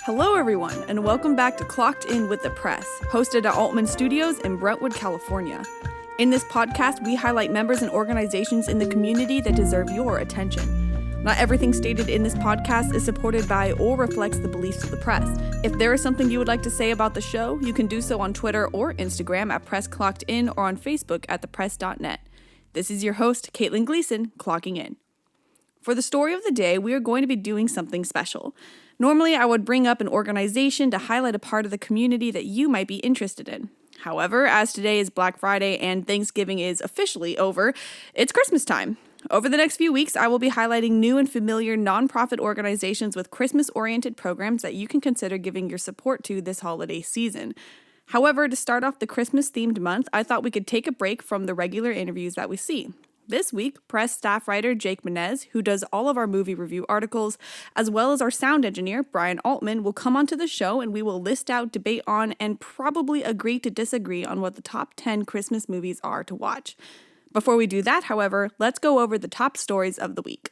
Hello everyone, and welcome back to Clocked In with the Press, hosted at Altman Studios in Brentwood, California. In this podcast, we highlight members and organizations in the community that deserve your attention. Not everything stated in this podcast is supported by or reflects the beliefs of the press. If there is something you would like to say about the show, you can do so on Twitter or Instagram at PressClockedIn or on Facebook at thepress.net. This is your host, Kaitlyn Gleason, clocking in. For the story of the day, we are going to be doing something special. Normally, I would bring up an organization to highlight a part of the community that you might be interested in. However, as today is Black Friday and Thanksgiving is officially over, it's Christmas time. Over the next few weeks, I will be highlighting new and familiar nonprofit organizations with Christmas-oriented programs that you can consider giving your support to this holiday season. However, to start off the Christmas-themed month, I thought we could take a break from the regular interviews that we see. This week, press staff writer Jake Menez, who does all of our movie review articles, as well as our sound engineer, Brian Altman, will come onto the show and we will list out, debate on, and probably agree to disagree on what the top 10 Christmas movies are to watch. Before we do that, however, let's go over the top stories of the week.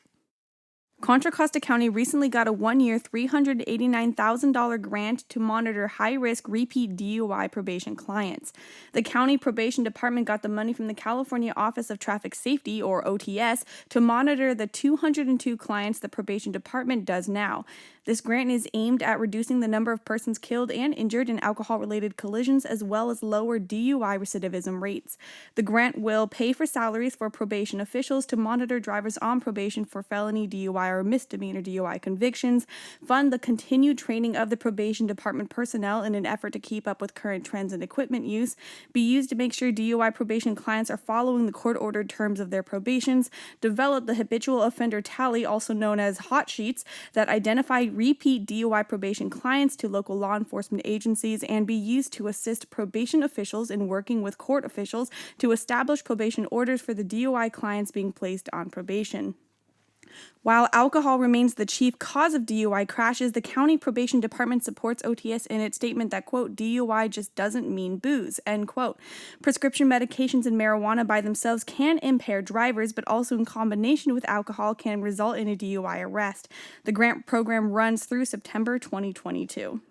Contra Costa County recently got a one-year $389,000 grant to monitor high-risk repeat DUI probation clients. The county probation department got the money from the California Office of Traffic Safety, or OTS, to monitor the 202 clients the probation department does now. This grant is aimed at reducing the number of persons killed and injured in alcohol-related collisions, as well as lower DUI recidivism rates. The grant will pay for salaries for probation officials to monitor drivers on probation for felony DUI or misdemeanor DUI convictions, fund the continued training of the probation department personnel in an effort to keep up with current trends and equipment use, be used to make sure DUI probation clients are following the court-ordered terms of their probations, develop the habitual offender tally, also known as hot sheets, that identify repeat DUI probation clients to local law enforcement agencies, and be used to assist probation officials in working with court officials to establish probation orders for the DUI clients being placed on probation. While alcohol remains the chief cause of DUI crashes, the county probation department supports OTS in its statement that, quote, DUI just doesn't mean booze, end quote. Prescription medications and marijuana by themselves can impair drivers, but also in combination with alcohol can result in a DUI arrest. The grant program runs through September 2022.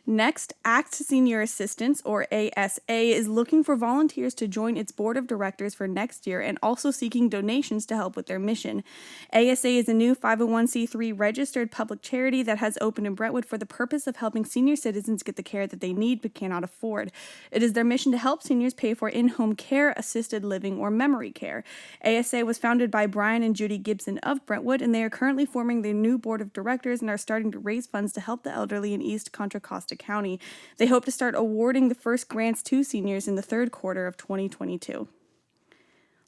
Next, ACT Senior Assistance, or ASA, is looking for volunteers to join its board of directors for next year and also seeking donations to help with their mission. ASA is a new 501c3 registered public charity that has opened in Brentwood for the purpose of helping senior citizens get the care that they need but cannot afford. It is their mission to help seniors pay for in-home care, assisted living, or memory care. ASA was founded by Brian and Judy Gibson of Brentwood, and they are currently forming their new board of directors and are starting to raise funds to help the elderly in East Contra Costa County. They hope to start awarding the first grants to seniors in the third quarter of 2022.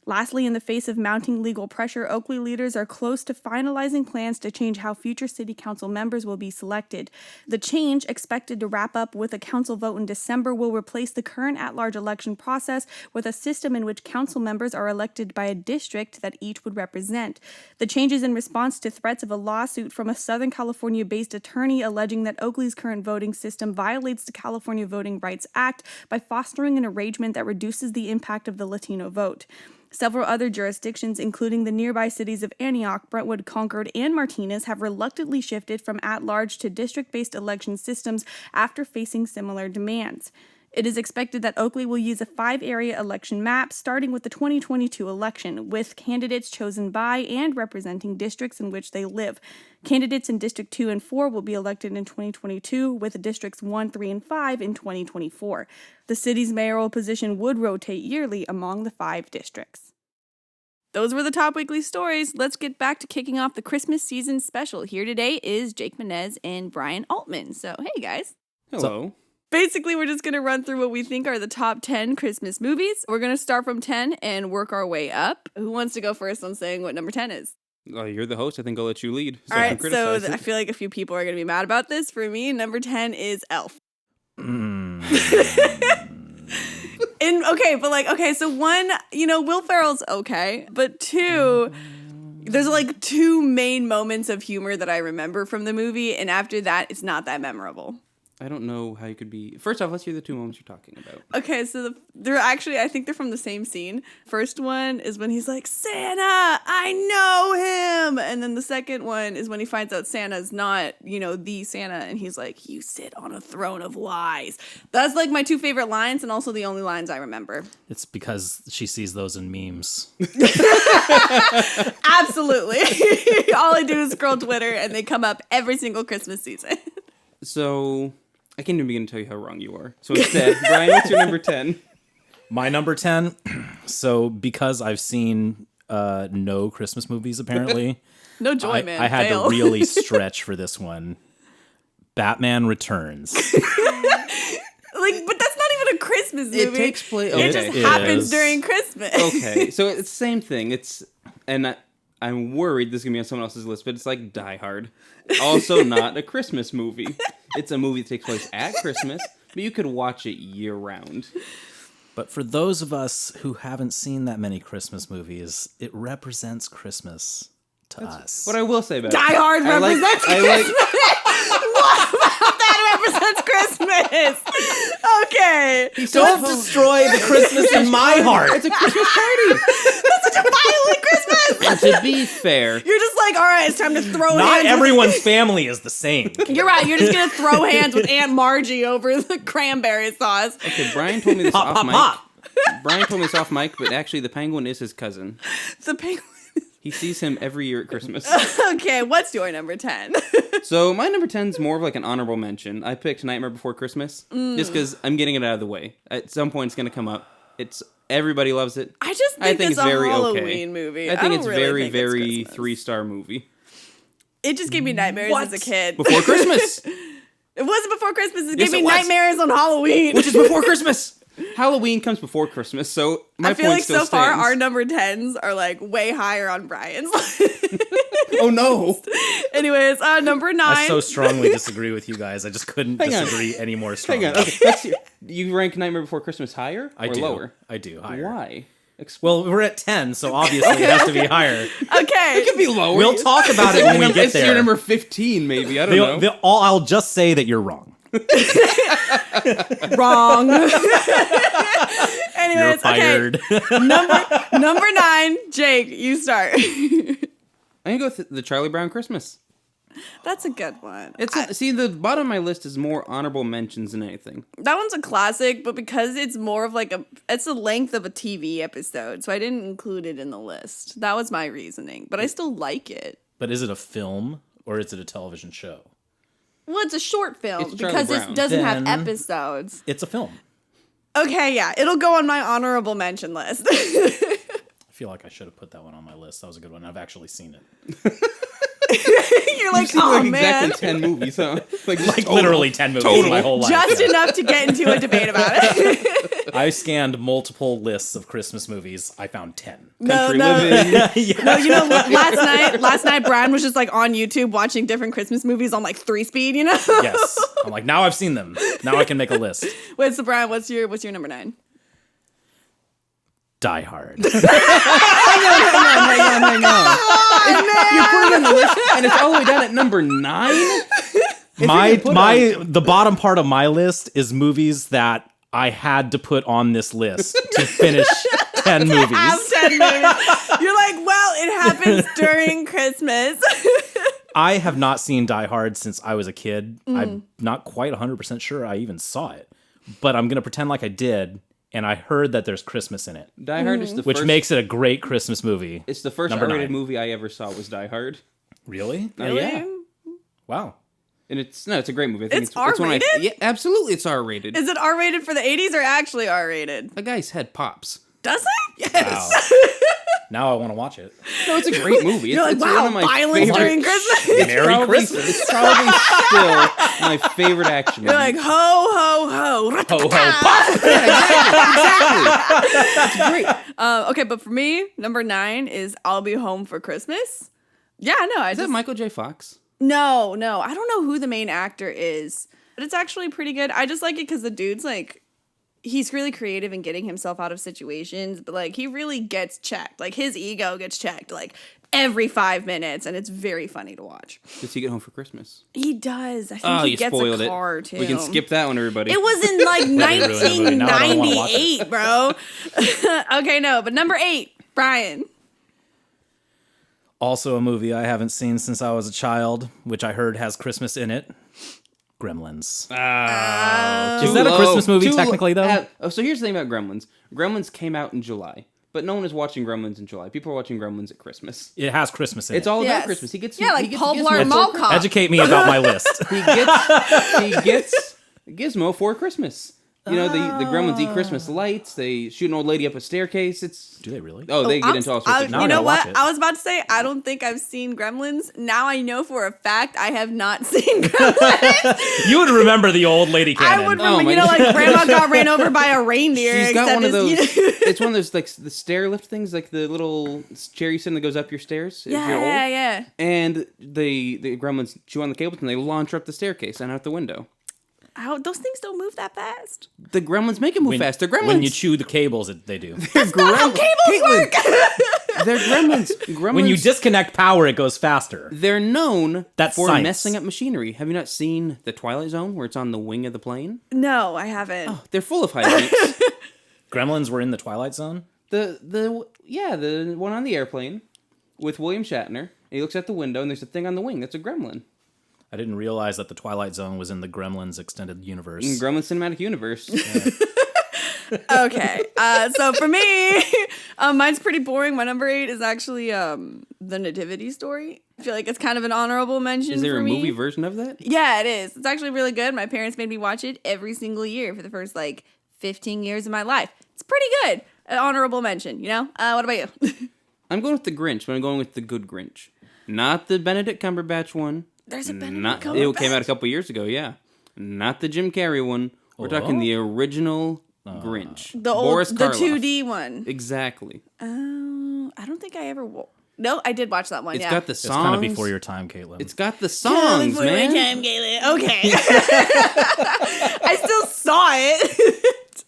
Lastly, in the face of mounting legal pressure, Oakley leaders are close to finalizing plans to change how future city council members will be selected. The change, expected to wrap up with a council vote in December, will replace the current at-large election process with a system in which council members are elected by a district that each would represent. The change is in response to threats of a lawsuit from a Southern California-based attorney alleging that Oakley's current voting system violates the California Voting Rights Act by fostering an arrangement that reduces the impact of the Latino vote. Several other jurisdictions, including the nearby cities of Antioch, Brentwood, Concord, and Martinez, have reluctantly shifted from at-large to district-based election systems after facing similar demands. It is expected that Oakley will use a 5-area election map, starting with the 2022 election, with candidates chosen by and representing districts in which they live. Candidates in District 2 and 4 will be elected in 2022, with Districts 1, 3, and 5 in 2024. The city's mayoral position would rotate yearly among the 5 districts. Those were the top weekly stories. Let's get back to kicking off the Christmas season special. Here today is Jake Menez and Brian Altman. So, hey guys. Hello. Basically, we're just going to run through what we think are the top 10 Christmas movies. We're going to start from 10 and work our way up. Who wants to go first on saying what number 10 is? You're the host. I think I'll let you lead. All right, so I feel like a few people are going to be mad about this. For me, number 10 is Elf. So one, Will Ferrell's okay, but two, there's like two main moments of humor that I remember from the movie, and after that, it's not that memorable. I don't know how you could be... First off, let's hear the two moments you're talking about. Okay, so they're actually, I think they're from the same scene. First one is when he's like, Santa, I know him. And then the second one is when he finds out Santa's not, the Santa. And he's like, you sit on a throne of lies. That's like my two favorite lines and also the only lines I remember. It's because she sees those in memes. Absolutely. All I do is scroll Twitter and they come up every single Christmas season. So... I can't even begin to tell you how wrong you are. So instead, Brian, what's your number 10? My number 10, so because I've seen no Christmas movies, apparently. No joy, man. I had Fail. to really stretch for this one. Batman Returns. But that's not even a Christmas movie. It takes place... It just happens during Christmas. Okay, so it's the same thing. I'm worried this is going to be on someone else's list, but it's like Die Hard. Also not a Christmas movie. It's a movie that takes place at Christmas, but you could watch it year-round. But for those of us who haven't seen that many Christmas movies, it represents Christmas to us. What I will say about Die Hard represents Christmas. What about that represents Christmas? Okay. Don't destroy the Christmas in my heart. It's a Christmas party. That's such a violent Christmas. And to be fair... You're just like, all right, it's time to throw hands. Not everyone's family is the same. You're right. You're just going to throw hands with Aunt Margie over the cranberry sauce. Okay, Brian told me this Pop, off pop, mic. pop. Brian told me this off mic, but actually the penguin is his cousin. The penguin. He sees him every year at Christmas. Okay, what's your number 10? So my number 10 is more of like an honorable mention. I picked Nightmare Before Christmas just because I'm getting it out of the way. At some point, it's going to come up. Everybody loves it. I just think it's a very Halloween movie. I think don't it's really very it's 3-star movie. It just gave me nightmares as a kid. Before Christmas, It wasn't before Christmas. It Yes, gave me it was. nightmares on Halloween. which is before Christmas. Halloween comes before Christmas, so my I feel point like still so far stands. our number 10s are like way higher on Brian's. Oh no! Anyways, number 9. I so strongly disagree with you guys. I just couldn't Hang on. disagree any more Hang strongly. on. Okay, let's hear. You rank Nightmare Before Christmas higher I or do. lower? I do. Higher. Why? Well, we're at 10, so obviously it has to be higher. Okay. It could be lower. We'll talk about it when we get It's there. your number 15, maybe. I don't know. I'll just say that you're wrong. Wrong. You're Anyways, fired. okay. Number 9, Jake, you start. I'm gonna go with the Charlie Brown Christmas. That's a good one. See, the bottom of my list is more honorable mentions than anything. That one's a classic, but because it's more of like it's the length of a TV episode, so I didn't include it in the list. That was my reasoning, but I still like it. But is it a film or is it a television show? Well, it's a short film It's Charlie because Brown. it doesn't have Then- episodes. It's a film. Okay, yeah, it'll go on my honorable mention list. I feel like I should have put that one on my list. That was a good one. I've actually seen it. You're like, You've seen, oh like, man, exactly 10 movies, huh? Like Literally 10 movies my whole life. just yeah. enough to get into a debate about it. I scanned multiple lists of Christmas movies. I found 10. Country no. living. Yeah. No, last night Brian was just like on YouTube watching different Christmas movies on like 3-speed, Yes. I'm like, now I've seen them. Now I can make a list. Wait, so Brian, what's your number 9? Die Hard. Hang on. You're putting it on the list, and it's all the way down at number 9? The bottom part of my list is movies that I had to put on this list to finish 10 movies. Have 10 movies. You're like, well, it happens during Christmas. I have not seen Die Hard since I was a kid. I'm not quite 100% sure I even saw it, but I'm going to pretend like I did. And I heard that there's Christmas in it, Die Hard is the which first... makes it a great Christmas movie. It's the first Number R-rated 9. movie I ever saw was Die Hard. Really? Really? Yeah. Wow. And it's a great movie. I think It's one of my- R-rated? Yeah, absolutely it's R-rated. Is it R-rated for the 80s or actually R-rated? The guy's head pops. Does it? Yes. Wow. Now I want to watch it. No, it's a great movie. You're like, it's wow, one of my violence favorite... during Christmas? Merry Christmas. It's probably still my favorite action movie. You're like, ho, ho, ho. Ho, ho, pop. Exactly. It's great. Okay, but for me, number 9 is I'll Be Home for Christmas. Yeah, no, Is that Michael J. Fox? No. I don't know who the main actor is, but it's actually pretty good. I just like it because the dude's like, he's really creative in getting himself out of situations, but like he really gets checked. Like his ego gets checked. Like every 5 minutes, and it's very funny to watch. Does he get home for Christmas? He does. I think he you gets spoiled a car, it. too. We can skip that one, everybody. It was in like ruined the movie. Now I don't wanna watch 1998, bro. Okay, no, but number 8, Brian. Also a movie I haven't seen since I was a child, which I heard has Christmas in it. Gremlins. Is that a Christmas movie technically, though? So here's the thing about Gremlins. Gremlins came out in July, but no one is watching Gremlins in July. People are watching Gremlins at Christmas. It has Christmas in It's it. all Yes. about Christmas. He gets like he gets Paul Gizmo Blart for Mall Christmas. Cop. Educate me about my list. He gets Gizmo for Christmas. You know, the Gremlins eat Christmas lights. They shoot an old lady up a staircase. Do they really? Oh, they get into all sorts of Now I You know gotta watch what? it. I was about to say, I don't think I've seen Gremlins. Now I know for a fact I have not seen Gremlins. You would remember the old lady cannon. I would Oh remember, my like Grandma got ran over by a reindeer. She's got one of those. Except It's one of those like the stair lift things, like the little chair you sit in that goes up your stairs. If you're old. Yeah. And the Gremlins chew on the cables and they launch her up the staircase and out the window. Those things don't move that fast. The Gremlins make it move fast. They're Gremlins. When you chew the cables, they do. That's not how cables work. They're Gremlins. When you disconnect power, it goes faster. They're known That's for science. messing up machinery. Have you not seen The Twilight Zone, where it's on the wing of the plane? No, I haven't. They're full of hijinks. Gremlins were in the Twilight Zone? the one on the airplane with William Shatner. He looks out the window and there's a thing on the wing. That's a gremlin. I didn't realize that the Twilight Zone was in the Gremlins extended universe. In Gremlin Cinematic Universe. Okay, so for me, mine's pretty boring. My number 8 is actually the Nativity Story. I feel like it's kind of an honorable mention. Is there for a me. movie version of that? Yeah, it is. It's actually really good. My parents made me watch it every single year for the first 15 years of my life. It's pretty good. An honorable mention, you know? What about you? I'm going with the Grinch, but I'm going with the good Grinch. Not the Benedict Cumberbatch one. There's a Benedict It Cumberbatch? came out a couple years ago, yeah. Not the Jim Carrey one. We're talking the original Grinch. The old, Boris the Karloff. 2D one. Exactly. I don't think I ever... No, I did watch that one, It's yeah. got the It's songs. kind of before your time, Kaitlyn. It's got the songs, Before man. my time, Kaitlyn. Okay. I still saw it.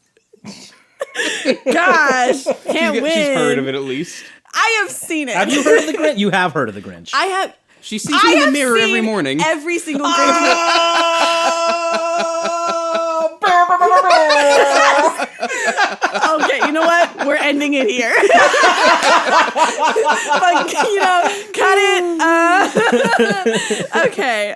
Gosh, can't win. She's heard of it at least. I have seen it. Have you heard of the Grinch? You have heard of the Grinch. I have. She sees it in the mirror every morning. Every single Grinch Okay, you know what? We're ending it here. Like, cut it. Okay,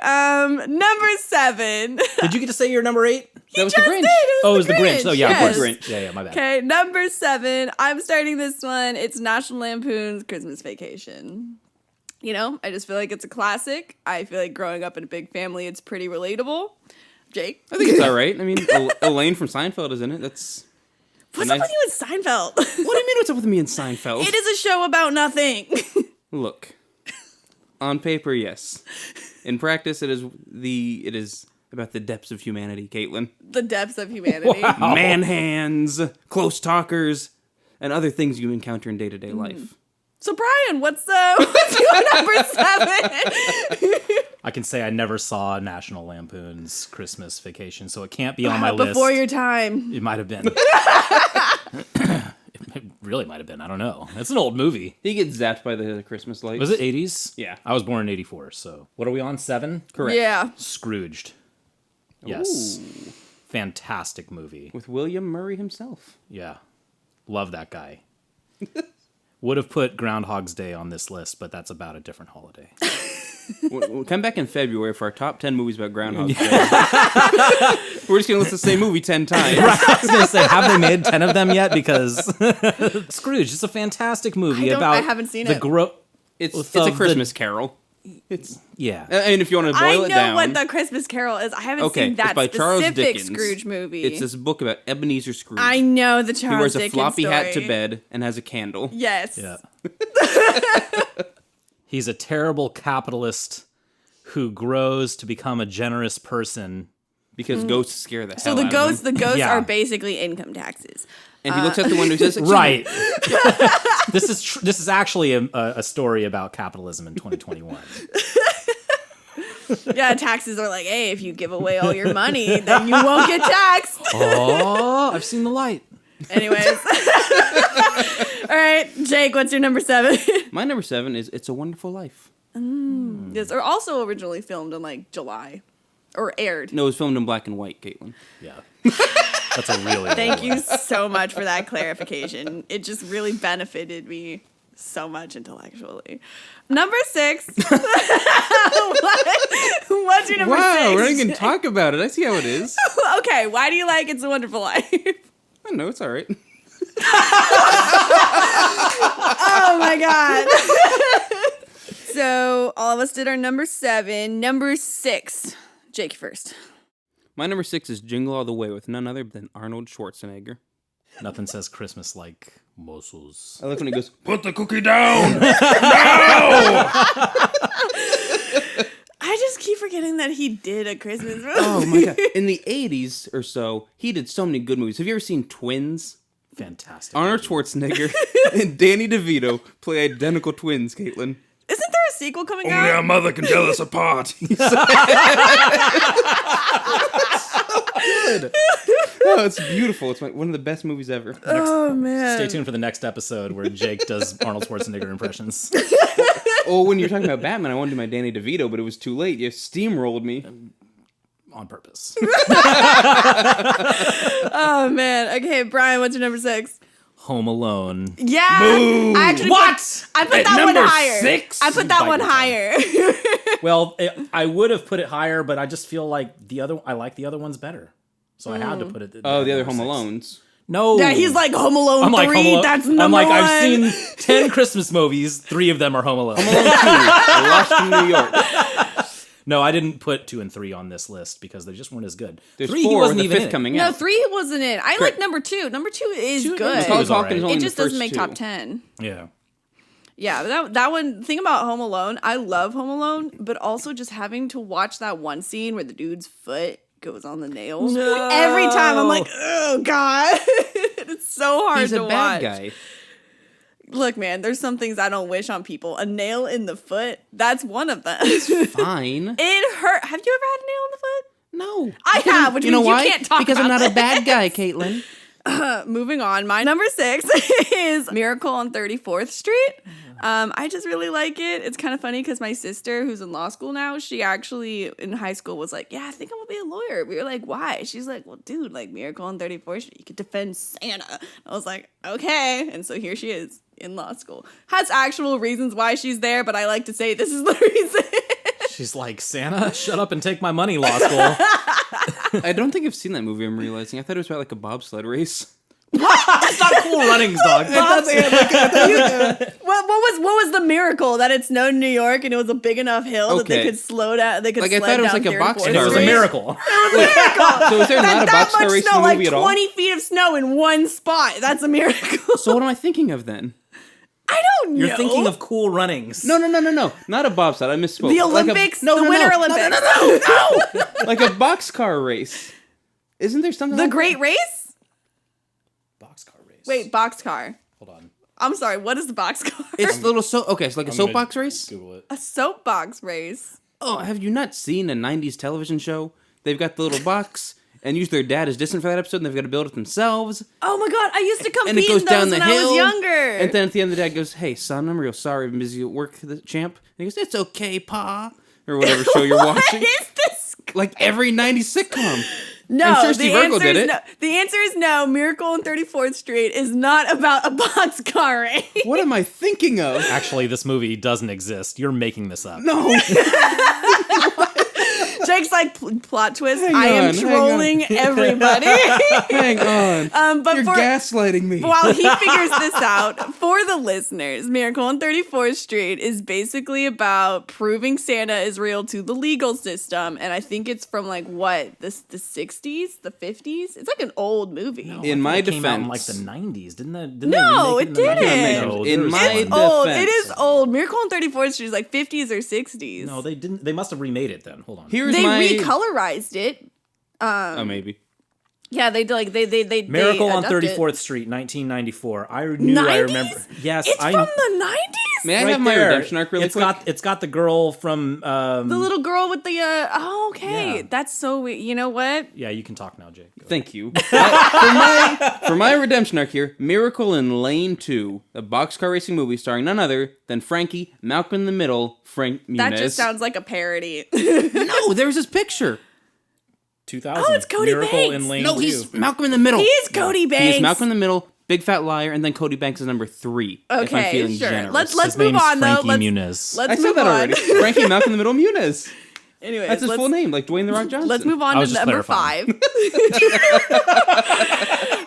number 7. Did you get to say your number 8? That was the Grinch. It was the Grinch. Oh, yeah, Yes. of course. Grinch. Yeah, my bad. Okay, number 7. I'm starting this one. It's National Lampoon's Christmas Vacation. You know, I just feel like it's a classic. I feel like growing up in a big family, it's pretty relatable. Jake? I think it's all right. I mean, Elaine from Seinfeld is in it. That's... What's up with you and Seinfeld? What do you mean what's up with me and Seinfeld? It is a show about nothing. Look, on paper, yes. In practice, it is about the depths of humanity, Kaitlyn. The depths of humanity. Man hands, close talkers, and other things you encounter in day-to-day life. So, Brian, what's your number 7? I can say I never saw National Lampoon's Christmas Vacation, so it can't be on my list. Before your time. It might have been. It really might have been. I don't know. It's an old movie. He gets zapped by the Christmas lights. Was it 80s? Yeah. I was born in 84, so... What are we on, 7? Correct. Yeah. Scrooged. Yes. Ooh. Fantastic movie. With William Murray himself. Yeah. Love that guy. Would have put Groundhog's Day on this list, but that's about a different holiday. We'll come back in February for our top 10 movies about Groundhog Day. We're just going to list the same movie 10 times. I was going to say, have they made 10 of them yet? Because Scrooge is a fantastic movie I haven't seen it. It's a Christmas Carol. Yeah. And if you want to I boil it know down... what the Christmas Carol is. I haven't Okay, seen that it's by Charles specific Dickens. Scrooge movie. It's this book about Ebenezer Scrooge. I know the He Charles wears a Dickens floppy story. hat to bed and has a candle. Yes. Yeah. He's a terrible capitalist who grows to become a generous person. Because ghosts scare the hell So the out ghosts, of him. the ghosts Yeah. are basically income taxes. And he looks out the window and says, Right. This is actually a story about capitalism in 2021. Yeah, taxes are like, hey, if you give away all your money, then you won't get taxed. Oh, I've seen the light. Anyways. right, Jake, what's your number 7? My number 7 is It's a Wonderful Life. Yes, or also originally filmed in like July, or aired. No, it was filmed in black and white, Kaitlyn. Yeah. That's a really Thank you so much for that clarification. It just really benefited me so much intellectually. Number 6. What's your number 6? Wow, we're not even talk about it. I see how it is. Okay, why do you like It's a Wonderful Life? I don't know, it's all right. Oh my god. So all of us did our number 7. Number 6. Jake first. My number 6 is Jingle All the Way with none other than Arnold Schwarzenegger. Nothing says Christmas like muscles. I like when he goes, "Put the cookie down!" No! I just keep forgetting that he did a Christmas movie. Oh my god. In the 80s or so, he did so many good movies. Have you ever seen Twins? Fantastic. Arnold Schwarzenegger and Danny DeVito play identical twins, Kaitlyn. Isn't there a sequel coming out? Only our mother can tell us apart. Good. Oh, it's beautiful. It's one of the best movies ever. Oh, man. Stay tuned for the next episode where Jake does Arnold Schwarzenegger impressions. Oh, when you're talking about Batman, I wanted to do my Danny DeVito, but it was too late. You steamrolled me. On purpose. Oh, man. Okay, Brian, what's your number 6? Home Alone. Yeah. Boo. I actually What? I put At that one number higher. 6? I put that Bite one your tongue. higher. Well, I would have put it higher, but I just feel like I like the other ones better. So I had to put it. Oh, the other number Home 6. Alones. No. Yeah, he's like Home Alone 3. Home Alone. That's number I'm like, 1. I've seen 10 Christmas movies. 3 of them are Home Alone. Home Alone 2. I lost in New York. No, I didn't put 2 and 3 on this list because they just weren't as good. There's 3, 4 he wasn't the even 5th in. coming No, out. 3 wasn't in. I like number 2. Number 2 is good. Macaulay Culkin is only It the just doesn't first make 2. top 10. Yeah. Yeah, but that one thing about Home Alone, I love Home Alone, but also just having to watch that one scene where the dude's foot goes on the nails. No. Every time I'm like, oh god. It's so hard He's to a bad watch. guy. Look, man, there's some things I don't wish on people. A nail in the foot, that's one of them. Fine. It hurt. Have you ever had a nail in the foot? No. I have, which You know means why? you can't talk Because about I'm not a that. bad guy, Kaitlyn. Moving on, my number 6 is Miracle on 34th Street. I just really like it. It's kind of funny because my sister, who's in law school now, she actually in high school was like, yeah, I think I'm gonna be a lawyer. We were like, why? She's like, well, dude, like Miracle on 34th Street, you could defend Santa. I was like, okay. And so here she is in law school. Has actual reasons why she's there, but I like to say this is the reason. She's like, Santa, shut up and take my money, law school. I don't think I've seen that movie, I'm realizing. I thought it was about like a bobsled race. That's not Cool Runnings, dog. What was the miracle that it snowed in New York and it was a big enough hill that they Okay. could slow down? They could Like, I sled thought it was down like a 34th boxcar And it was a Street. race. miracle. So is there not a that boxcar much race in snow, the like movie at all? 20 feet of snow in one spot. That's a miracle. So what am I thinking of then? I don't know. You're thinking of Cool Runnings. No. Not a bobsled. I misspoke. the Like Olympics, no, the no, Winter no. Olympics. No. Like a boxcar race. Isn't there something The like Great Race? Boxcar race. Wait, boxcar. Hold on. I'm sorry, what is the boxcar? It's the little okay, it's like a I'm gonna soapbox race? Google it. A soapbox race. Oh, have you not seen a 90s television show? They've got the little box and use their dad as distant for that episode and they've got to build it themselves. Oh my god, I used to compete And it goes in down those the when I hill. was younger. And then at the end, the dad goes, "Hey, son, I'm real sorry. I'm busy at work, the champ." And he goes, "It's okay, Pa." Or whatever show you're watching. What is this? Like every 90s sitcom. No, I'm sure Steve Urkel did it. No. The answer is no. Miracle on 34th Street is not about a boxcar race. What am I thinking of? Actually, this movie doesn't exist. You're making this up. No. Jake's like, plot twist. Hang I am on, hang trolling everybody. Hang on. But You're gaslighting me. while he figures this out, for the listeners, Miracle on 34th Street is basically about proving Santa is real to the legal system. And I think it's from like what? The 60s? The 50s? It's like an old movie. No, In I my think it came out in like defense- the 90s, didn't it? No, they it remake in the 90s? didn't. No, In there was my one. It's old. defense. It is old. Miracle on 34th Street is like 50s or 60s. No, they didn't. They must have remade it then. Hold on. Here's They my... recolorized it. Oh, maybe. Yeah, they Miracle on adapted 34th Street, 1994. I knew 90s? I remember. Yes, It's from the 90s? May I right have my there. redemption arc really quick? It's got the girl from The little girl with the, okay. Yeah. That's so weird. You know what? Yeah, you can talk now, Jake. Go. Thank you. For my redemption arc here, Miracle in Lane 2, a boxcar racing movie starring none other than Frankie, Malcolm in the Middle, Frank Munez. That just sounds like a parody. No, there's his picture. 2000. Oh, it's Cody Miracle Banks. in Lane No, 2. he's Malcolm in the Middle. He is Cody Banks. He is Malcolm in the Middle, Big Fat Liar, and then Cody Banks is number 3. If I'm Okay, feeling sure. generous. Let's His move name's on, though. Frankie Muniz. Let's I said move that on. already. Frankie, Malcolm in the Middle, Munez. Anyways, That's his full name, like Dwayne The Rock Johnson. Let's move on I to was just number clarifying. 5.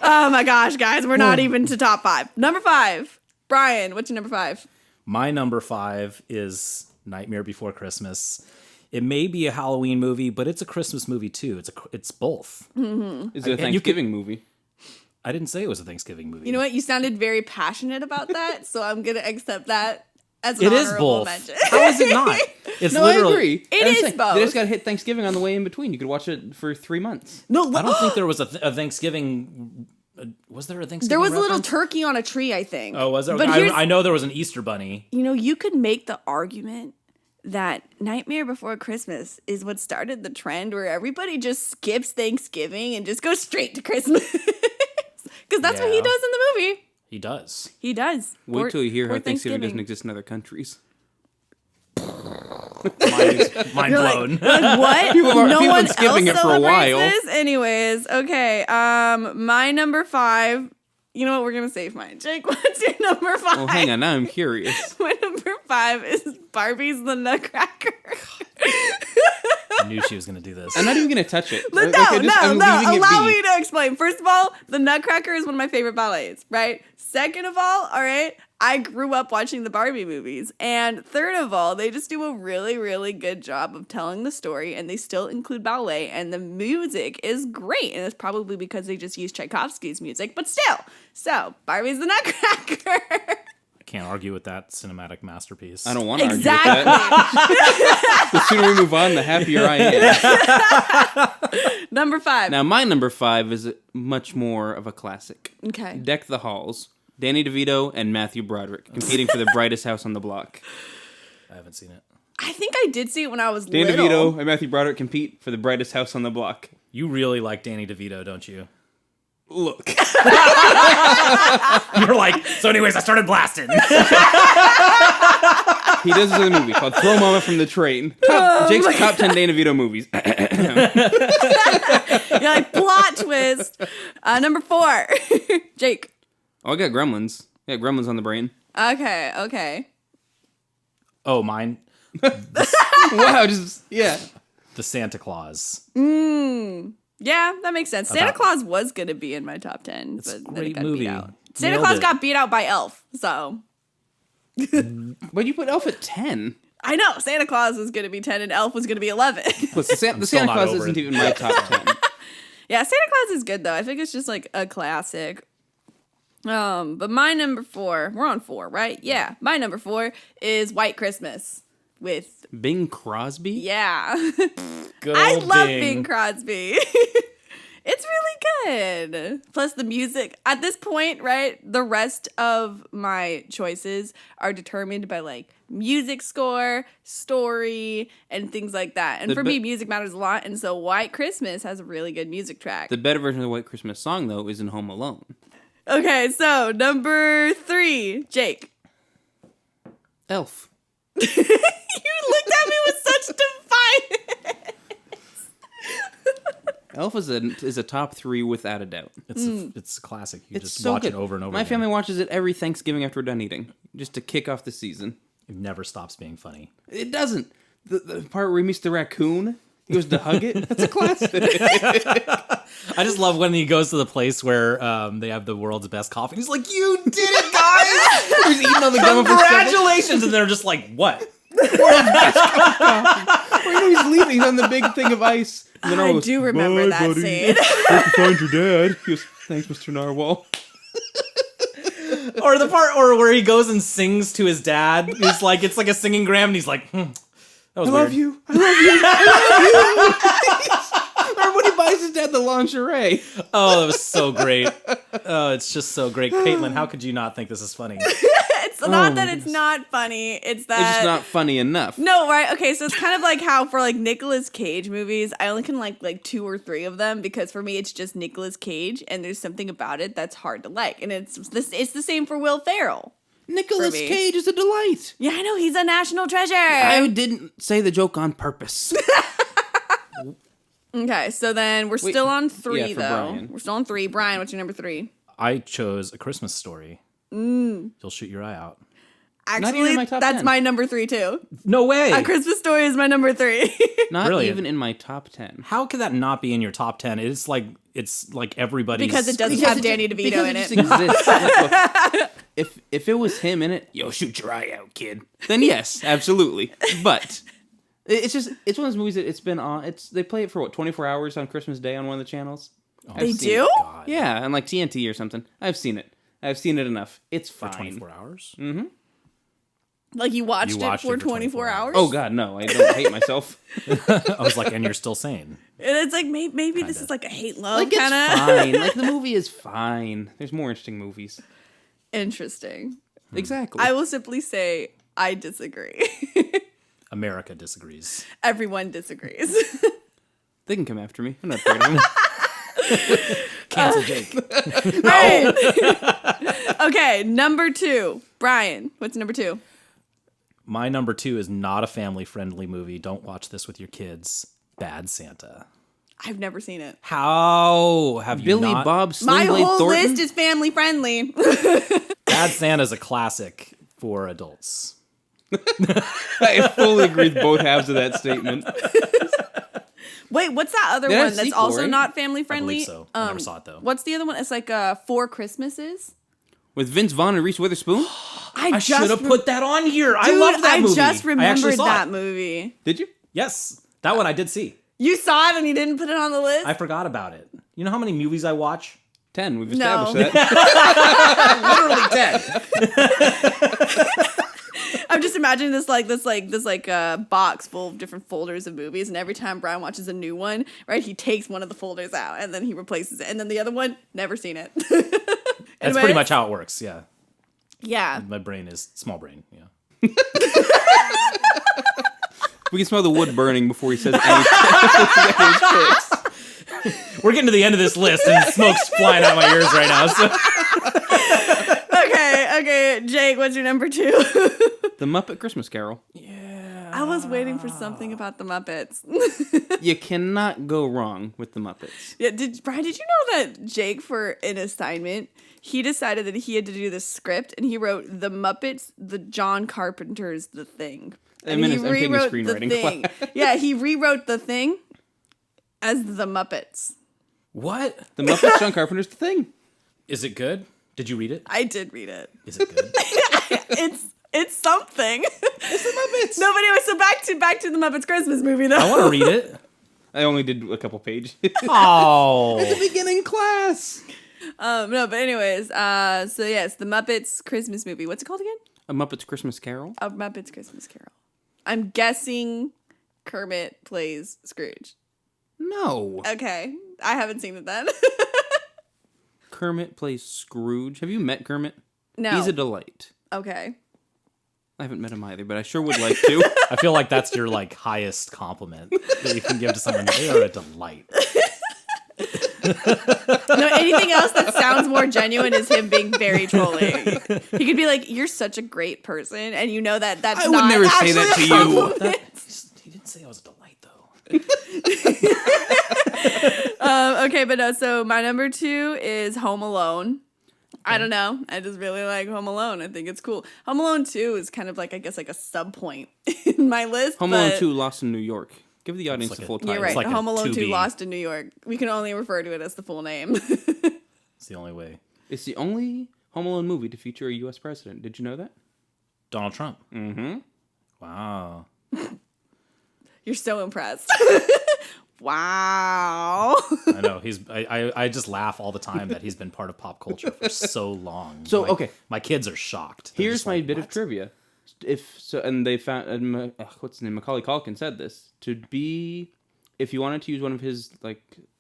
Oh my gosh, guys, we're not even to top 5. Number 5. Brian, what's your number 5? My number 5 is Nightmare Before Christmas. It may be a Halloween movie, but it's a Christmas movie too. It's both. Is it a Thanksgiving movie? I didn't say it was a Thanksgiving movie. You know what? You sounded very passionate about that, so I'm going to accept that as an It is honorable both. mention. How is it not? It's No, literally. I agree. It I'm is saying, both. They just got to hit Thanksgiving on the way in between. You could watch it for 3 months. No, I don't think there was a Thanksgiving. Was there a Thanksgiving? there was a little reference? turkey on a tree, I think. Oh, was there? But here's, I know there was an Easter bunny. you know, you could make the argument that Nightmare Before Christmas is what started the trend where everybody just skips Thanksgiving and just goes straight to Christmas. Because that's what he Yeah. does in the movie. He does. He does. Wait till you hear how For Thanksgiving doesn't exist in other countries. Mind You're blown. Like what? People have no been one skipping else it for a celebrates while. this? Anyways, okay. My number 5. You know what? We're gonna save mine. Jake, what's your number 5? Well, hang on. Now I'm curious. My number 5 is Barbie's the Nutcracker. I knew she was going to do this. I'm not even going to touch it. No, Like, I'm leaving it allow be. me to explain. First of all, the Nutcracker is one of my favorite ballets, right? Second of all right, I grew up watching the Barbie movies. And third of all, they just do a really, really good job of telling the story, and they still include ballet, and the music is great. And it's probably because they just use Tchaikovsky's music, but still. So, Barbie's the Nutcracker. Can't argue with that cinematic masterpiece. I don't want to Exactly. argue with that. The sooner we move on, the happier I am. Number 5. Now, my number 5 is much more of a classic. Okay. Deck the Halls. Danny DeVito and Matthew Broderick competing for the brightest house on the block. I haven't seen it. I think I did see it when I was Danny little. DeVito and Matthew Broderick compete for the brightest house on the block. You really like Danny DeVito, don't you? Look. You're like, so anyways, I started blasting. He does this in a movie called Throw Mama from the Train. Jake's top 10 Danny DeVito movies. You're like, plot twist. Number 4. Jake. Oh, I got Gremlins. Yeah, Gremlins on the brain. Okay. Oh, mine. Wow, just, yeah. The Santa Claus. Yeah, that makes sense. Santa Claus was going to be in my top 10. It's a but then great it got movie. Beat out. Santa Nailed Claus it. got beat out by Elf, so. But you put Elf at 10. I know, Santa Claus was going to be 10 and Elf was going to be 11. Plus, the Santa still not Claus over isn't it. even my top 10. Yeah, Santa Claus is good, though. I think it's just like a classic. But my number 4, we're on 4, right? Yeah, my number 4 is White Christmas with, Bing Crosby? yeah. Good I old love Bing. Bing Crosby. It's really good. Plus the music. At this point, right, the rest of my choices are determined by like music score, story, and things like that. And for me, music matters a lot. And so White Christmas has a really good music track. The better version of the White Christmas song, though, is in Home Alone. Okay, so number 3, Jake. Elf. You looked at me with such defiance. Elf is a top 3 without a doubt. It's a classic. You It's just so watch good. it over and over My again. family watches it every Thanksgiving after we're done eating, just to kick off the season. It never stops being funny. It doesn't. The part where he meets the raccoon, he goes to hug it. That's a classic. I just love when he goes to the place where they have the world's best coffee. He's like, "You did it, guys! He's eating on the gum of his stomach. Congratulations!" And they're just like, "What?" Or he's leaving. He's on the big thing of ice. And then I Narwhal goes, do remember "Bye, that buddy. scene. Hope you find your dad." He goes, "Thanks, Mr. Narwhal." Or the part where he goes and sings to his dad. He's like, it's like a singing gram, and he's like, "That was I weird." love you. I love you. I love you. Or when he buys his dad the lingerie. Oh, that was so great. Oh, it's just so great. Kaitlyn, how could you not think this is funny? It's not that it's not funny. It's that It's just not funny enough. No, right? Okay, so it's kind of like how for like Nicolas Cage movies, I only can like 2 or 3 of them because for me it's just Nicolas Cage, and there's something about it that's hard to like, and it's the same for Will Ferrell. Nicolas Cage is a delight. Yeah, I know, he's a national treasure. I didn't say the joke on purpose. Okay, so then we're still on 3 for though. Brian. We're still on 3. Brian, what's your number 3? I chose A Christmas Story. You'll shoot your eye out. Actually, even in my top that's 10. my number 3 too. No way. A Christmas Story is my number 3. Not Brilliant. even in my top 10. How could that not be in your top 10? It's like everybody's... Because it doesn't have Danny DeVito Because in it it. just exists. Look, if it was him in it, yo, shoot your eye out, kid. Then yes, absolutely. But it's one of those movies that it's been on. They play it for what, 24 hours on Christmas Day on one of the channels. They do? God. Yeah, on like TNT or something. I've seen it. I've seen it enough. It's fine. For 24 hours? Like you watched it for 24 24 hours? Oh God, no! I don't hate myself. I was like, and you're still sane. And it's like maybe this is like a hate love Like it's kind of fine. Like the movie is fine. There's more interesting movies. interesting. Exactly. I will simply say I disagree. America disagrees. Everyone disagrees. They can come after me. I'm not afraid of them. Cancel Jake. Right. Okay, number 2. Brian, what's number 2? My number 2 is not a family-friendly movie. Don't watch this with your kids. Bad Santa. I've never seen it. How have you Billy not? Bob My Sling Blade whole Thornton. list is family friendly. Bad Santa is a classic for adults. I fully agree with both halves of that statement. Wait, what's that other They had a one that's sequel, also right? not family friendly? believe so. I never saw it, though. What's the other one? It's like 4 Christmases. With Vince Vaughn and Reese Witherspoon. I should have put that on here. I love that movie. I just actually remembered saw that it. movie. Did you? Yes, that one I did see. You saw it and you didn't put it on the list? I forgot about it. You know how many movies I watch? 10. We've No. established that. Literally 10. I'm just imagining this box full of different folders of movies, and every time Brian watches a new one, right, he takes one of the folders out and then he replaces it, and then the other one, never seen it. That's pretty much how it works. Yeah, Yeah. my brain is small brain. Yeah. We can smell the wood burning before he says anything. We're getting to the end of this list, and smoke's flying out my ears right now. So. Okay, Jake, what's your number 2? The Muppet Christmas Carol. I was waiting for something about the Muppets. You cannot go wrong with the Muppets. Yeah, Brian, did you know that Jake, for an assignment, he decided that he had to do this script, and he wrote The Muppets, the John Carpenter's The Thing. And he I'm taking a rewrote The screenwriting Thing. class. Yeah, he rewrote The Thing as The Muppets. What? The Muppets, John Carpenter's The Thing. Is it good? Did you read it? I did read it. Is it good? It's something. It's the Muppets. No, but anyway, so back to the Muppets Christmas movie, though. I want to read it. I only did a couple pages. Oh. At the beginning class. No, but anyways, so yes, the Muppets Christmas movie. What's it called again? A Muppets Christmas Carol. A Muppets Christmas Carol. I'm guessing Kermit plays Scrooge. No. Okay, I haven't seen it then. Kermit plays Scrooge. Have you met Kermit? No. He's a delight. Okay. I haven't met him either, but I sure would like to. I feel like that's your highest compliment that you can give to someone. They are a delight. No, anything else that sounds more genuine is him being very trolling. He could be like, "You're such a great person," and you know that's I not would never say actually that a to you. compliment. He didn't say I was a delight, though. Okay, but no. So my number 2 is Home Alone. I don't know. I just really like Home Alone. I think it's cool. Home Alone 2 is kind of like, I guess, like a sub point in my list. Home Alone 2 Lost in New York. Give the audience like the full a- title. You're right. like a Home Alone 2 2B. Lost in New York. We can only refer to it as the full name. It's the only way. It's the only Home Alone movie to feature a U.S. president. Did you know that? Donald Trump. Mm-hmm. Wow. You're so impressed. Wow. I know. I just laugh all the time that he's been part of pop culture for so long. So, okay. My kids are shocked. They're Here's just my like, bit of "What?" trivia. And they found what's his name? Macaulay Culkin said this if you wanted to use one of his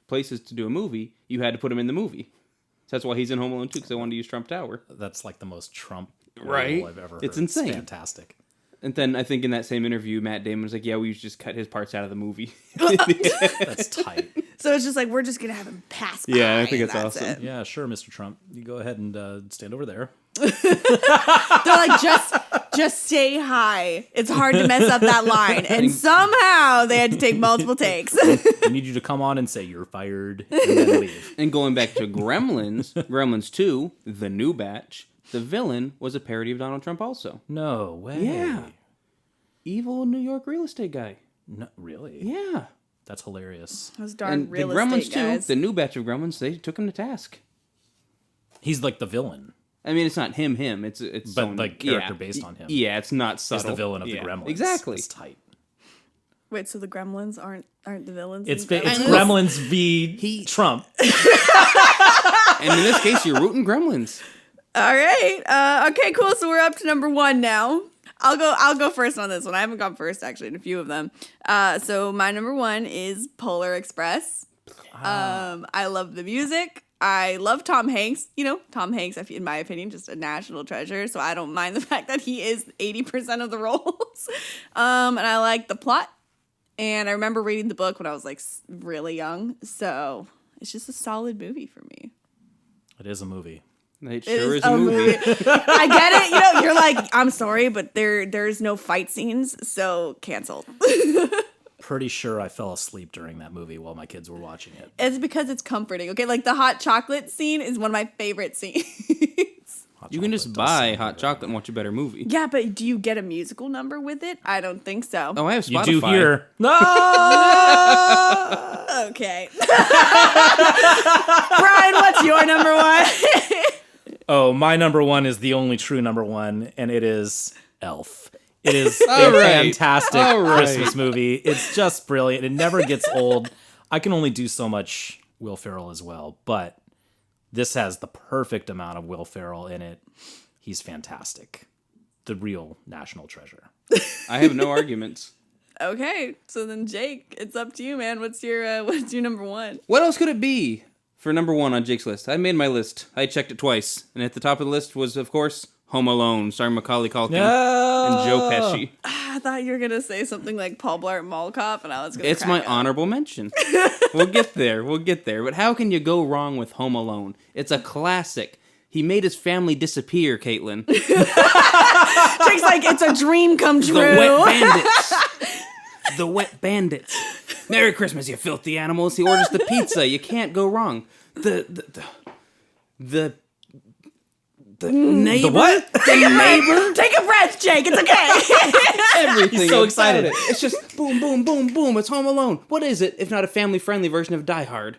places to do a movie, you had to put him in the movie. So that's why he's in Home Alone 2, because they wanted to use Trump Tower. That's like the most Trump Right? role I've ever heard. It's insane. It's fantastic. And then I think in that same interview, Matt Damon was like, yeah, we just cut his parts out of the movie. That's tight. So it's just like, we're just going to have him pass by. Yeah, I think and it's that's awesome. it. Yeah, sure, Mr. Trump. You go ahead and stand over there. They're like, just say hi. It's hard to mess up that line. And somehow they had to take multiple takes. We need you to come on and say you're fired and then leave. And going back to Gremlins, Gremlins 2, the new batch, the villain was a parody of Donald Trump also. No way. Yeah. Evil New York real estate guy. No, really? Yeah. That's hilarious. Those darn And real the Gremlins estate guys. 2, the new batch of Gremlins, they took him to task. He's like the villain. I mean, it's not him. It's But someone, like character based on him. Yeah, it's not He's subtle. the villain of Yeah, the Gremlins. Exactly. It's tight. Wait, so the Gremlins aren't the villains? It's in Gremlins? Gremlins v. Trump. And in this case, you're rooting Gremlins. All right. Okay, cool. So we're up to number 1 now. I'll go first on this one. I haven't gone first actually in a few of them. So my number 1 is Polar Express. I love the music. I love Tom Hanks. You know, Tom Hanks, in my opinion, just a national treasure. So I don't mind the fact that he is 80% of the roles. And I like the plot. And I remember reading the book when I was like really young. So it's just a solid movie for me. It is a movie. It sure is a movie. I get it. You know, you're like, I'm sorry, but there's no fight scenes, so canceled. Pretty sure I fell asleep during that movie while my kids were watching it. It's because it's comforting. Okay, like the hot chocolate scene is one of my favorite scenes. You can just buy hot chocolate and watch a better movie. Yeah, but do you get a musical number with it? I don't think so. Oh, I have Spotify. You do hear. No! Okay. Brian, what's your number 1? Oh, my number 1 is the only true number 1, and it is Elf. It is a All right. fantastic All right. Christmas movie. It's just brilliant. It never gets old. I can only do so much Will Ferrell as well, but this has the perfect amount of Will Ferrell in it. He's fantastic. The real national treasure. I have no arguments. Okay, so then Jake, it's up to you, man. What's your number 1? What else could it be for number 1 on Jake's list? I made my list. I checked it twice. And at the top of the list was, of course, Home Alone, starring Macaulay Culkin and Joe Pesci. I thought you were going to say something like Paul Blart Mall Cop, and I was going to It's my honorable mention. We'll get there. But how can you go wrong with Home Alone? It's a classic. He made his family disappear, Kaitlyn. Jake's like, it's a dream come true. The wet bandits. The wet bandits. Merry Christmas, you filthy animals. He orders the pizza. You can't go wrong. The neighbor. The what? Take a breath. Take a breath, Jake. It's okay. Everything. He's so about excited. it. It's just boom, boom, boom, boom. It's Home Alone. What is it if not a family-friendly version of Die Hard?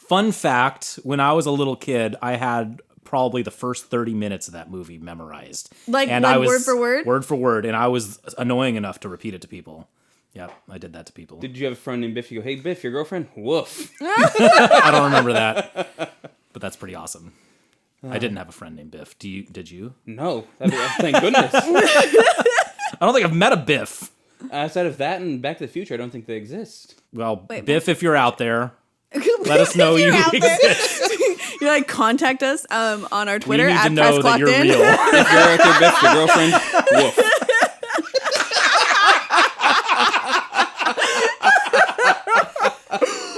Fun fact, when I was a little kid, I had probably the first 30 minutes of that movie memorized. Like I was, word for word? Word for word, and I was annoying enough to repeat it to people. Yep, I did that to people. Did you have a friend named Biff? You go, hey, Biff, your girlfriend? Woof. I don't remember that, but that's pretty awesome. I didn't have a friend named Biff. Did you? No. Thank goodness. I don't think I've met a Biff. Outside of that and Back to the Future, I don't think they exist. Well, Wait, Biff, if you're out there, let us know you out there. exist. You like contact us on our We Twitter need at to know that you're PressClockedIn. real. If you're out there, Biff, your girlfriend? Woof.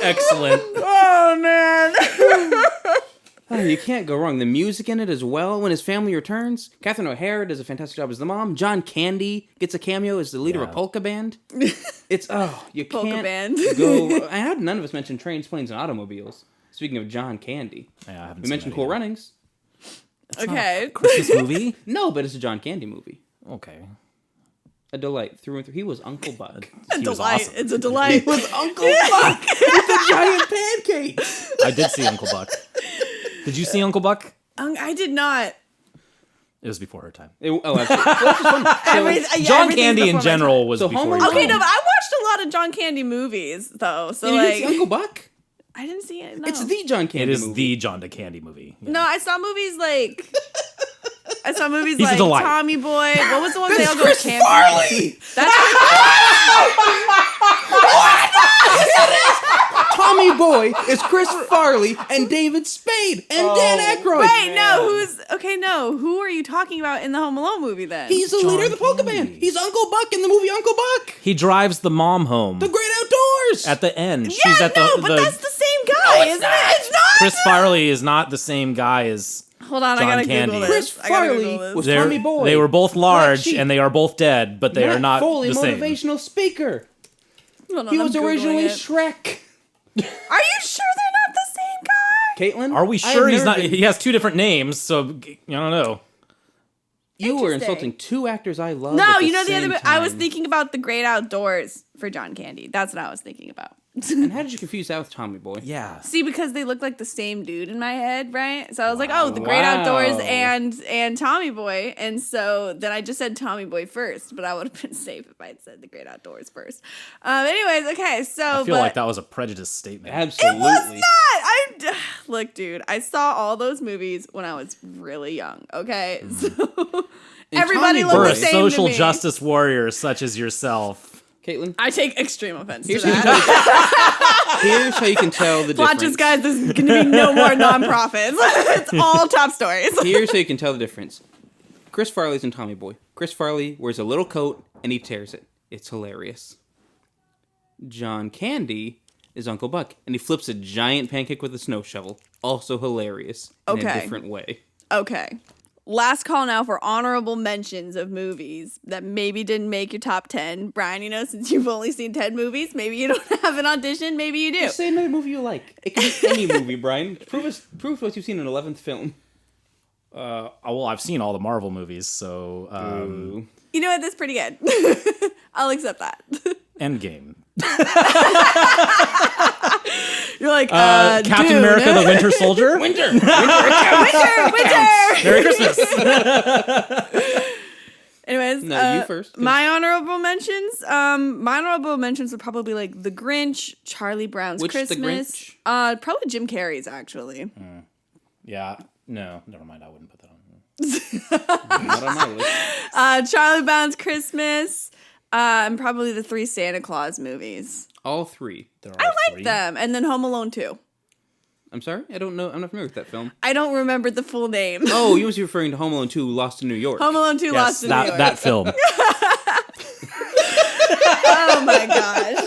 Excellent. Oh, man. Oh, you can't go wrong. The music in it as well. When his family returns, Catherine O'Hara does a fantastic job as the mom. John Candy gets a cameo as the leader of a polka band. It's, you Polka can't band. go... I had none of us mention Trains, Planes, and Automobiles. Speaking of John Candy. Yeah, I haven't We seen mentioned that Cool either. Runnings. Okay. Christmas movie? No, but it's a John Candy movie. Okay. A delight through and through. He was Uncle Buck. A He was delight. awesome. It's a delight. He was Uncle Buck with the giant pancakes. I did see Uncle Buck. Did you see Uncle Buck? I did not. It was before her time. Absolutely. Well, that's just fun. So, John everything's Candy in before my general time. was So before Home your Alone- Okay, time. no, but I watched a lot of John Candy movies, though. So, you didn't see like, Uncle Buck? I didn't see it. No. It's the John Candy It is movie. the John Candy movie. Yeah. No, I saw movies like. I saw movies He's a like delight. Tommy Boy. What was the one they all go Chris camping? Farley! That's Boy is Chris Farley and David Spade and Dan Aykroyd. Wait, no, who are you talking about in the Home Alone movie then? He's the leader of the polka band. He's Uncle Buck in the movie Uncle Buck. He drives the mom home. The Great Outdoors. At the end. Yeah, She's at but that's the same guy, isn't it? It's not! Chris Farley is not the same guy as Hold on, John I gotta Candy. Google Chris this. I gotta Farley Google this. was Tommy Boy. They were both large, Sheep. and they are both dead, but they are not Foley, the same. motivational speaker. Hold on, He I'm was Googling originally it. Shrek. Are you sure they're not the same guy? Caitlin, Are we I have sure he's never not? been- He has two different names, so I don't know. You were Interesting. insulting two actors I love. No, at you know the same other. I was time. thinking about The Great Outdoors for John Candy. That's what I was thinking about. And how did you confuse that with Tommy Boy? Yeah. See, because they look like the same dude in my head, right? So I was like, oh, The Great Wow. Outdoors and Tommy Boy. And so then I just said Tommy Boy first, but I would have been safe if I had said The Great Outdoors first. Anyways, okay, so I feel like that was a prejudiced statement. Absolutely. it was not. Look, dude, I saw all those movies when I was really young. Okay, so And everybody Tommy looked For the a same social to me. justice warrior such as yourself. Caitlin, I take extreme offense to here's how, you that. here's how you can tell the Watch difference. this, guys. There's going to be no more nonprofits. It's all top stories. Here's how you can tell the difference. Chris Farley's in Tommy Boy. Chris Farley wears a little coat and he tears it. It's hilarious. John Candy is Uncle Buck and he flips a giant pancake with a snow shovel. Also hilarious in a Okay. different way. Okay. Last call now for honorable mentions of movies that maybe didn't make your top 10. Brian, you know, since you've only seen 10 movies, maybe you don't have an audition. Maybe you do. Just say another movie you like. It can be any movie, Brian. Prove what you've seen in 11th film. Well, I've seen all the Marvel movies, so Ooh. You know what? That's pretty good. I'll accept that. Endgame. You're like, Captain Dune. America: The Winter Soldier. Winter! Winter! Merry Christmas. Anyways, No, you first. My honorable mentions. My honorable mentions would probably be like The Grinch, Charlie Brown's Which The Christmas. Grinch? Probably Jim Carrey's actually. Yeah. No, never mind. I wouldn't put that on. Not on my list. Charlie Brown's Christmas. And probably the 3 Santa Claus movies. All three. There are I like three. them. And then Home Alone 2. I'm sorry? I don't know. I'm not familiar with that film. I don't remember the full name. Oh, you was referring to Home Alone 2, Lost in New York. Home Alone 2 Yes, Lost in New York. that film. Oh my gosh.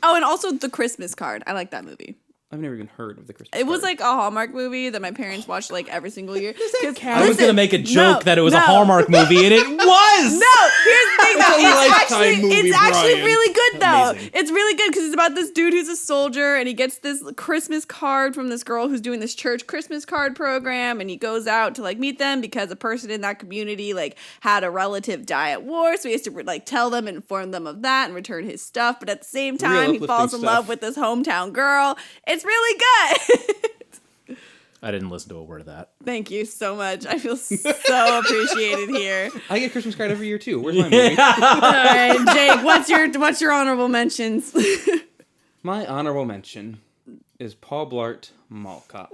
Oh, and also The Christmas Card. I like that movie. I've never even heard of the Christmas It was Card. like a Hallmark movie that my parents watched like every single year. I was gonna make a joke that it was a Hallmark movie, and it was. No, here's the thing though. a Lifetime movie, It's actually Brian. really good though. Amazing. It's really good because it's about this dude who's a soldier and he gets this Christmas card from this girl who's doing this church Christmas card program, and he goes out to like meet them because a person in that community like had a relative die at war, so he has to like tell them and inform them of that and return his stuff. But at the same time, he uplifting falls in love stuff. with this hometown girl. It's really good. I didn't listen to a word of that. Thank you so much. I feel so appreciated here. I get a Christmas card every year too. Where's my movie? All right, Jake, what's your honorable mentions? My honorable mention is Paul Blart Mall Cop.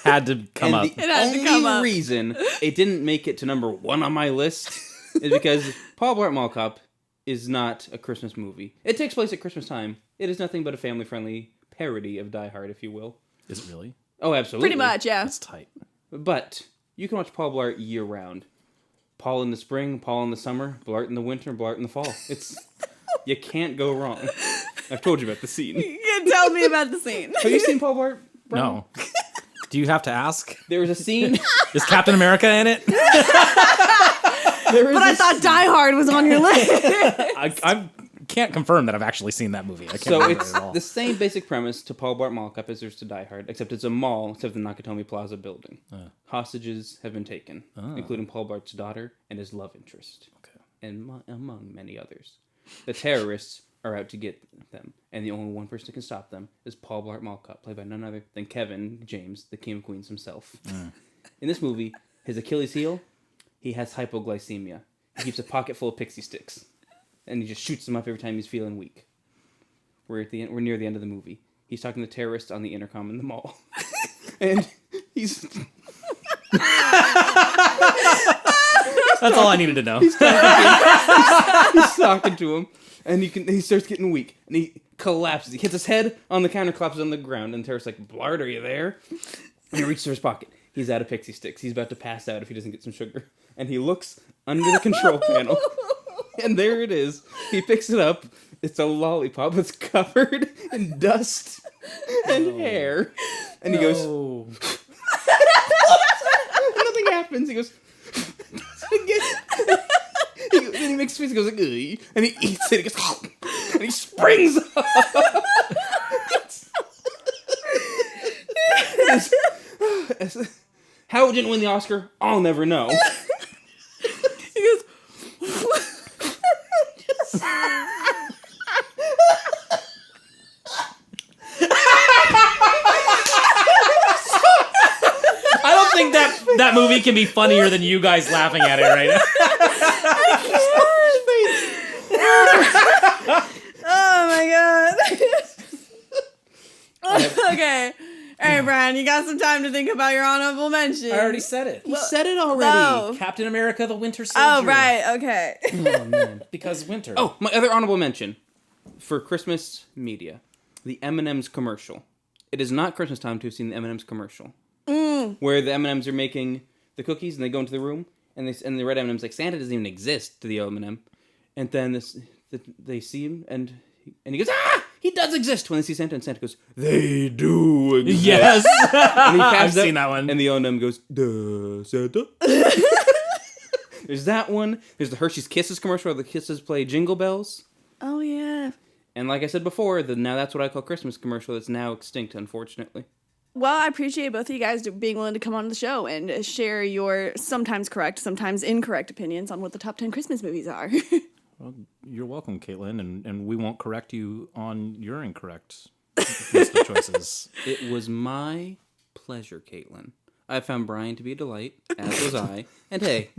Had to come up. The It had to come only up. reason it didn't make it to number 1 on my list is because Paul Blart Mall Cop is not a Christmas movie. It takes place at Christmas time. It is nothing but a family-friendly parody of Die Hard, if you will. Is it really? Oh, absolutely. Pretty much, yeah. That's tight. But you can watch Paul Blart year-round. Paul in the spring, Paul in the summer, Blart in the winter, Blart in the fall. You can't go wrong. I've told you about the scene. You can tell me about the scene. Have you seen Paul Blart? Brian? No. Do you have to ask? There was a scene. Is Captain America in it? But I thought Die Hard was on your list. I can't confirm that I've actually seen that movie. I can't So remember it's it at all. the same basic premise to Paul Blart Mall Cop as there's to Die Hard, except it's a mall instead of the Nakatomi Plaza building. Hostages have been taken, including Paul Blart's daughter and his love interest, and among many others. The terrorists are out to get them, and the only one person who can stop them is Paul Blart Mall Cop, played by none other than Kevin James, the King of Queens himself. In this movie, his Achilles heel, he has hypoglycemia. He keeps a pocket full of pixie sticks. And he just shoots them up every time he's feeling weak. We're near the end of the movie. He's talking to terrorists on the intercom in the mall. And he's That's all I needed to know. he's talking to him. And he starts getting weak, and he collapses. He hits his head on the counter, collapses on the ground, and Tara's like, Blart, are you there? And he reaches for his pocket. He's out of pixie sticks. He's about to pass out if he doesn't get some sugar. And he looks under the control panel, and there it is. He picks it up. It's a lollipop that's covered in dust and hair. And he goes... Nothing happens. He goes... Then he makes a face and goes like, ugh, and he eats it. He goes, and he springs up. How it didn't win the Oscar, I'll never know. He goes, I don't think that movie can be funnier than you guys laughing at it right now. oh my god. Okay. All right, Brian, you got some time to think about your honorable mention. I already said it. He said it already. No. Captain America, the Winter Soldier. Oh, right. Okay. Oh, man. Because winter. Oh, my other honorable mention for Christmas media, the M&M's commercial. It is not Christmas time to have seen the M&M's commercial, where the M&M's are making the cookies and they go into the room and the red M&M's like, Santa doesn't even exist to the M&M, and then they see him and he goes, ah, he does exist when they see Santa, and Santa goes, they do exist. Yes. And he I've seen that one. And the M&M goes, duh, Santa. There's that one. There's the Hershey's Kisses commercial where the Kisses play Jingle Bells. Oh, yeah. And like I said before, now that's what I call Christmas commercial that's now extinct, unfortunately. Well, I appreciate both of you guys being willing to come on the show and share your sometimes correct, sometimes incorrect opinions on what the top 10 Christmas movies are. Well, you're welcome, Kaitlyn, and we won't correct you on your incorrect list of choices. It was my pleasure, Kaitlyn. I found Brian to be a delight, as was I. And hey,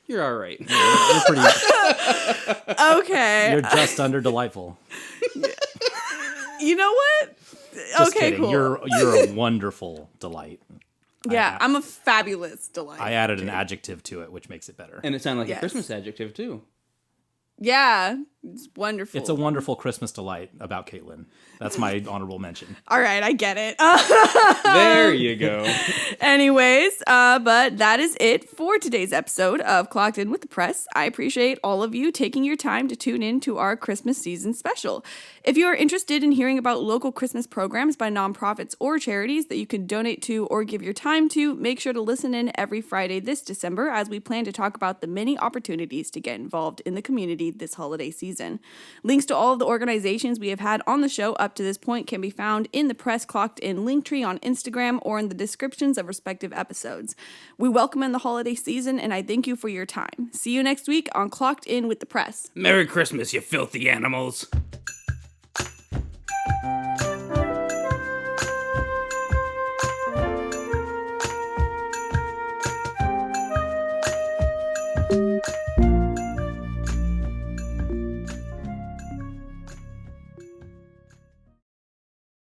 you're all right. You're pretty. Okay. You're just under delightful. You know what? Just okay, kidding. cool. You're a wonderful delight. Yeah, I'm a fabulous delight. I added an adjective to it, which makes it better. And it sounded like Yes. a Christmas adjective, too. Yeah, it's wonderful. It's a wonderful Christmas delight about Kaitlyn. That's my honorable mention. All right, I get it. There you go. Anyways, but that is it for today's episode of Clocked In with the Press. I appreciate all of you taking your time to tune in to our Christmas season special. If you are interested in hearing about local Christmas programs by nonprofits or charities that you can donate to or give your time to, make sure to listen in every Friday this December as we plan to talk about the many opportunities to get involved in the community this holiday season. Links to all of the organizations we have had on the show up to this point can be found in the Press Clocked In link tree on Instagram or in the descriptions of respective episodes. We welcome in the holiday season, and I thank you for your time. See you next week on Clocked In with the Press. Merry Christmas, you filthy animals.